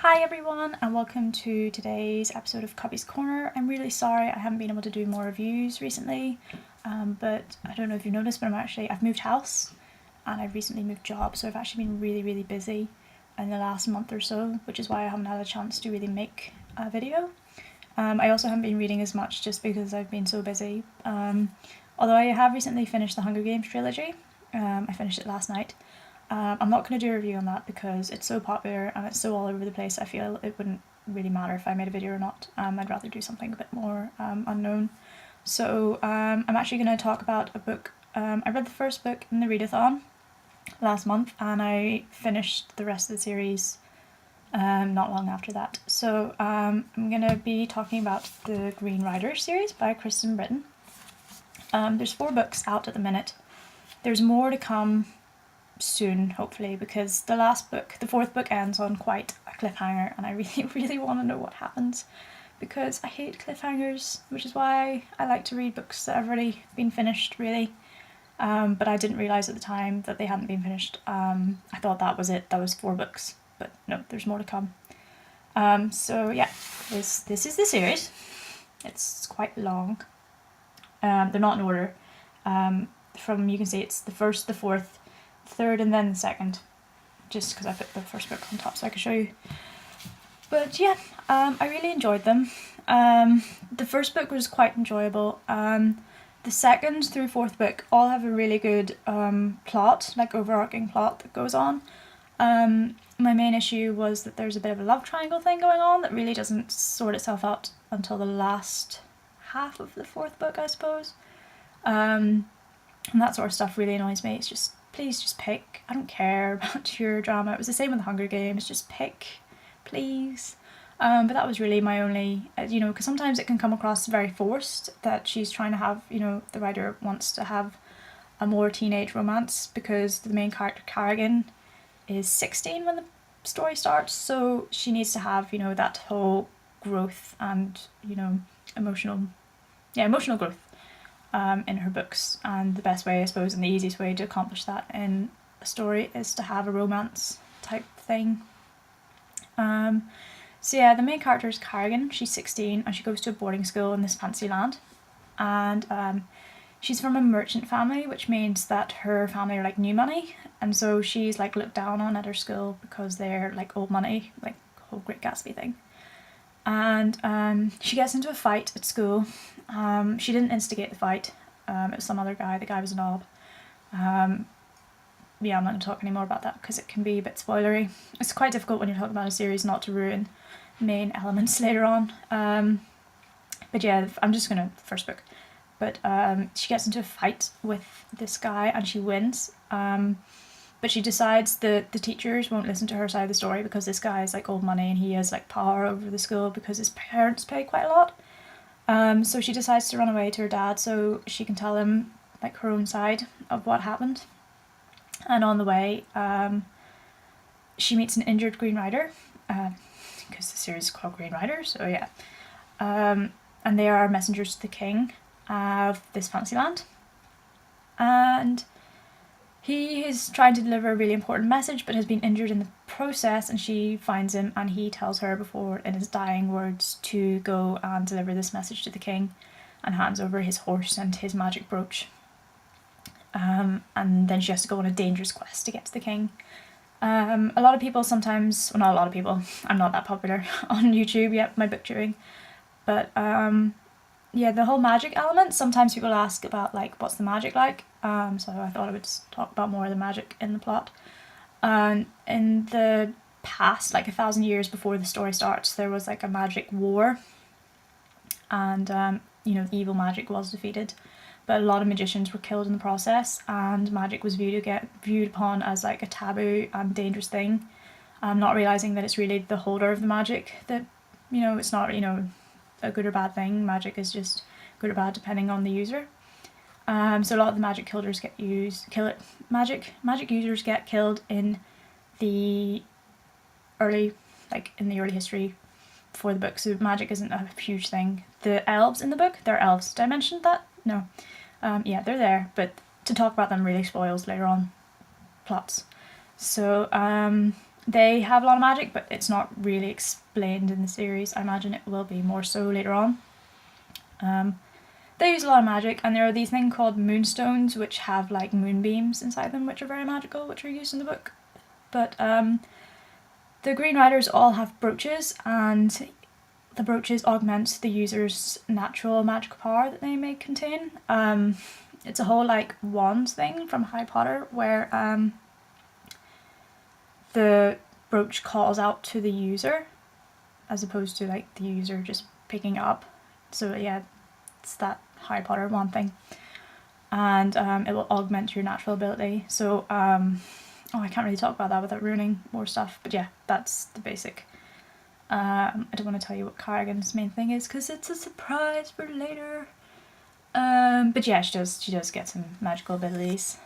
Hi everyone and welcome to today's episode of Cubby's Corner. I'm really sorry I haven't been able to do more reviews recently, but I don't know if you've noticed, but I've moved house and I've recently moved job, so I've actually been really busy in the last month or so, which is why I haven't had a chance to really make a video. I also haven't been reading as much just because I've been so busy, although I have recently finished the Hunger Games trilogy. I finished it last night. I'm not going to do a review on that because it's so popular and it's so all over the place. I feel it wouldn't really matter if I made a video or not. I'd rather do something a bit more unknown. So I'm actually going to talk about a book. I read the first book in the readathon last month and I finished the rest of the series not long after that. So I'm going to be talking about the Green Rider series by Kristen Britain. There's 4 books out at the minute. There's more to come soon, hopefully, because the 4th book ends on quite a cliffhanger and I really want to know what happens because I hate cliffhangers, which is why I like to read books that have already been finished, really. But I didn't realise at the time that they hadn't been finished. I thought that was it, that was 4 books, but no, there's more to come. So yeah, this is the series. It's quite long. They're not in order. You can see it's the 1st, the 4th, 3rd and then the 2nd, just because I put the first book on top so I could show you. But yeah, I really enjoyed them. The first book was quite enjoyable. The 2nd through 4th book all have a really good plot, like overarching plot that goes on. My main issue was that there's a bit of a love triangle thing going on that really doesn't sort itself out until the last half of the 4th book, I suppose. And that sort of stuff really annoys me. It's just, please just pick. I don't care about your drama. It was the same with the Hunger Games. Just pick, please. But that was really my only, because sometimes it can come across very forced that she's trying to have, the writer wants to have a more teenage romance because the main character, Carrigan, is 16 when the story starts. So she needs to have, that whole growth and, emotional growth. In her books, and the best way, I suppose, and the easiest way to accomplish that in a story is to have a romance type thing. So yeah, the main character is Carrigan. She's 16 and she goes to a boarding school in this fancy land, and she's from a merchant family, which means that her family are like new money, and so she's like looked down on at her school because they're like old money, like the whole Great Gatsby thing. And she gets into a fight at school. She didn't instigate the fight. It was some other guy. The guy was a knob. Yeah, I'm not going to talk any more about that because it can be a bit spoilery. It's quite difficult when you're talking about a series not to ruin main elements later on. But yeah, I'm just going to first book. But she gets into a fight with this guy and she wins. But she decides that the teachers won't listen to her side of the story because this guy is like old money and he has like power over the school because his parents pay quite a lot. So she decides to run away to her dad so she can tell him like her own side of what happened. And on the way, she meets an injured Green Rider, because the series is called Green Rider, so yeah. And they are messengers to the king of this fancy land. And he is trying to deliver a really important message but has been injured in the process, and she finds him and he tells her before in his dying words to go and deliver this message to the king, and hands over his horse and his magic brooch. And then she has to go on a dangerous quest to get to the king. A lot of people sometimes, well, not a lot of people, I'm not that popular on YouTube yet, my booktubing, but yeah, the whole magic element, sometimes people ask about like what's the magic like, so I thought I would talk about more of the magic in the plot. In the past, like 1,000 years before the story starts, there was like a magic war, and evil magic was defeated, but a lot of magicians were killed in the process, and magic was viewed upon as like a taboo and dangerous thing, not realising that it's really the holder of the magic that, it's not, a good or bad thing. Magic is just good or bad depending on the user. So a lot of the magic magic users get killed in the early history before the book, so magic isn't a huge thing. The elves in the book, they're elves. Did I mention that? No. Yeah, they're there, but to talk about them really spoils later on plots. So They have a lot of magic, but it's not really explained in the series. I imagine it will be more so later on. They use a lot of magic, and there are these things called moonstones, which have like moonbeams inside them, which are very magical, which are used in the book. But the Green Riders all have brooches, and the brooches augment the user's natural magical power that they may contain. It's a whole like wands thing from Harry Potter, where the brooch calls out to the user, as opposed to like the user just picking it up. So yeah, it's that Harry Potter wand thing, and it will augment your natural ability. So I can't really talk about that without ruining more stuff, but yeah, that's the basic. I don't want to tell you what Carrigan's main thing is because it's a surprise for later. But yeah, she does get some magical abilities.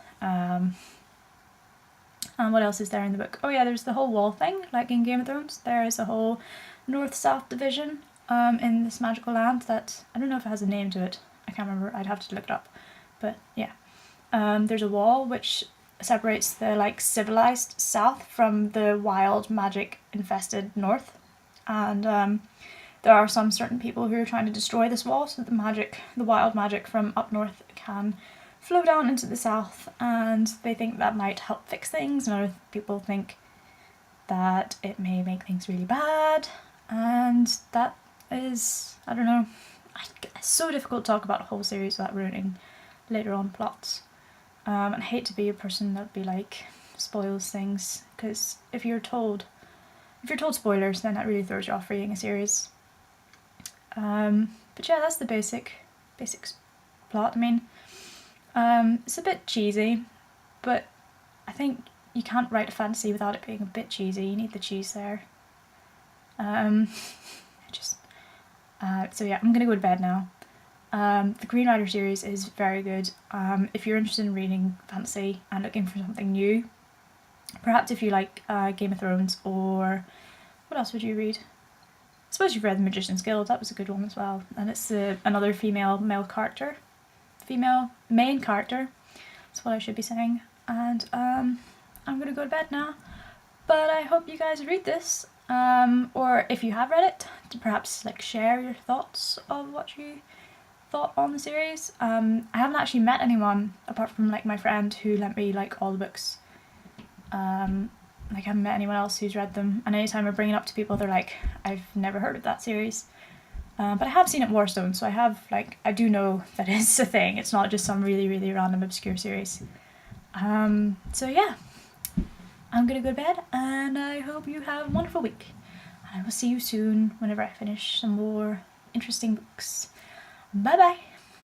And what else is there in the book? Oh yeah, there's the whole wall thing, like in Game of Thrones. There is a whole north-south division in this magical land that, I don't know if it has a name to it. I can't remember, I'd have to look it up. But yeah, there's a wall which separates the like civilized south from the wild magic infested north. And there are some certain people who are trying to destroy this wall so that the wild magic from up north can flow down into the south, and they think that might help fix things, and other people think that it may make things really bad, and that is, I don't know, it's so difficult to talk about a whole series without ruining later on plots. And I hate to be a person that be like spoils things, because if you're told spoilers, then that really throws you off reading a series. But yeah, that's the basic plot. I mean, it's a bit cheesy, but I think you can't write a fantasy without it being a bit cheesy. You need the cheese there. So yeah, I'm gonna go to bed now. The Green Rider series is very good. If you're interested in reading fantasy and looking for something new, perhaps if you like Game of Thrones, or what else would you read? I suppose you've read The Magician's Guild, that was a good one as well. And it's another female main character. That's what I should be saying. And I'm gonna go to bed now. But I hope you guys read this. Or if you have read it, to perhaps like share your thoughts of what you thought on the series. I haven't actually met anyone apart from like my friend who lent me like all the books. Like I haven't met anyone else who's read them, and anytime I bring it up to people, they're like, I've never heard of that series. But I have seen it Warstone, so I do know that it's a thing. It's not just some really, really random obscure series. So yeah, I'm gonna go to bed, and I hope you have a wonderful week. I will see you soon whenever I finish some more interesting books. Bye bye!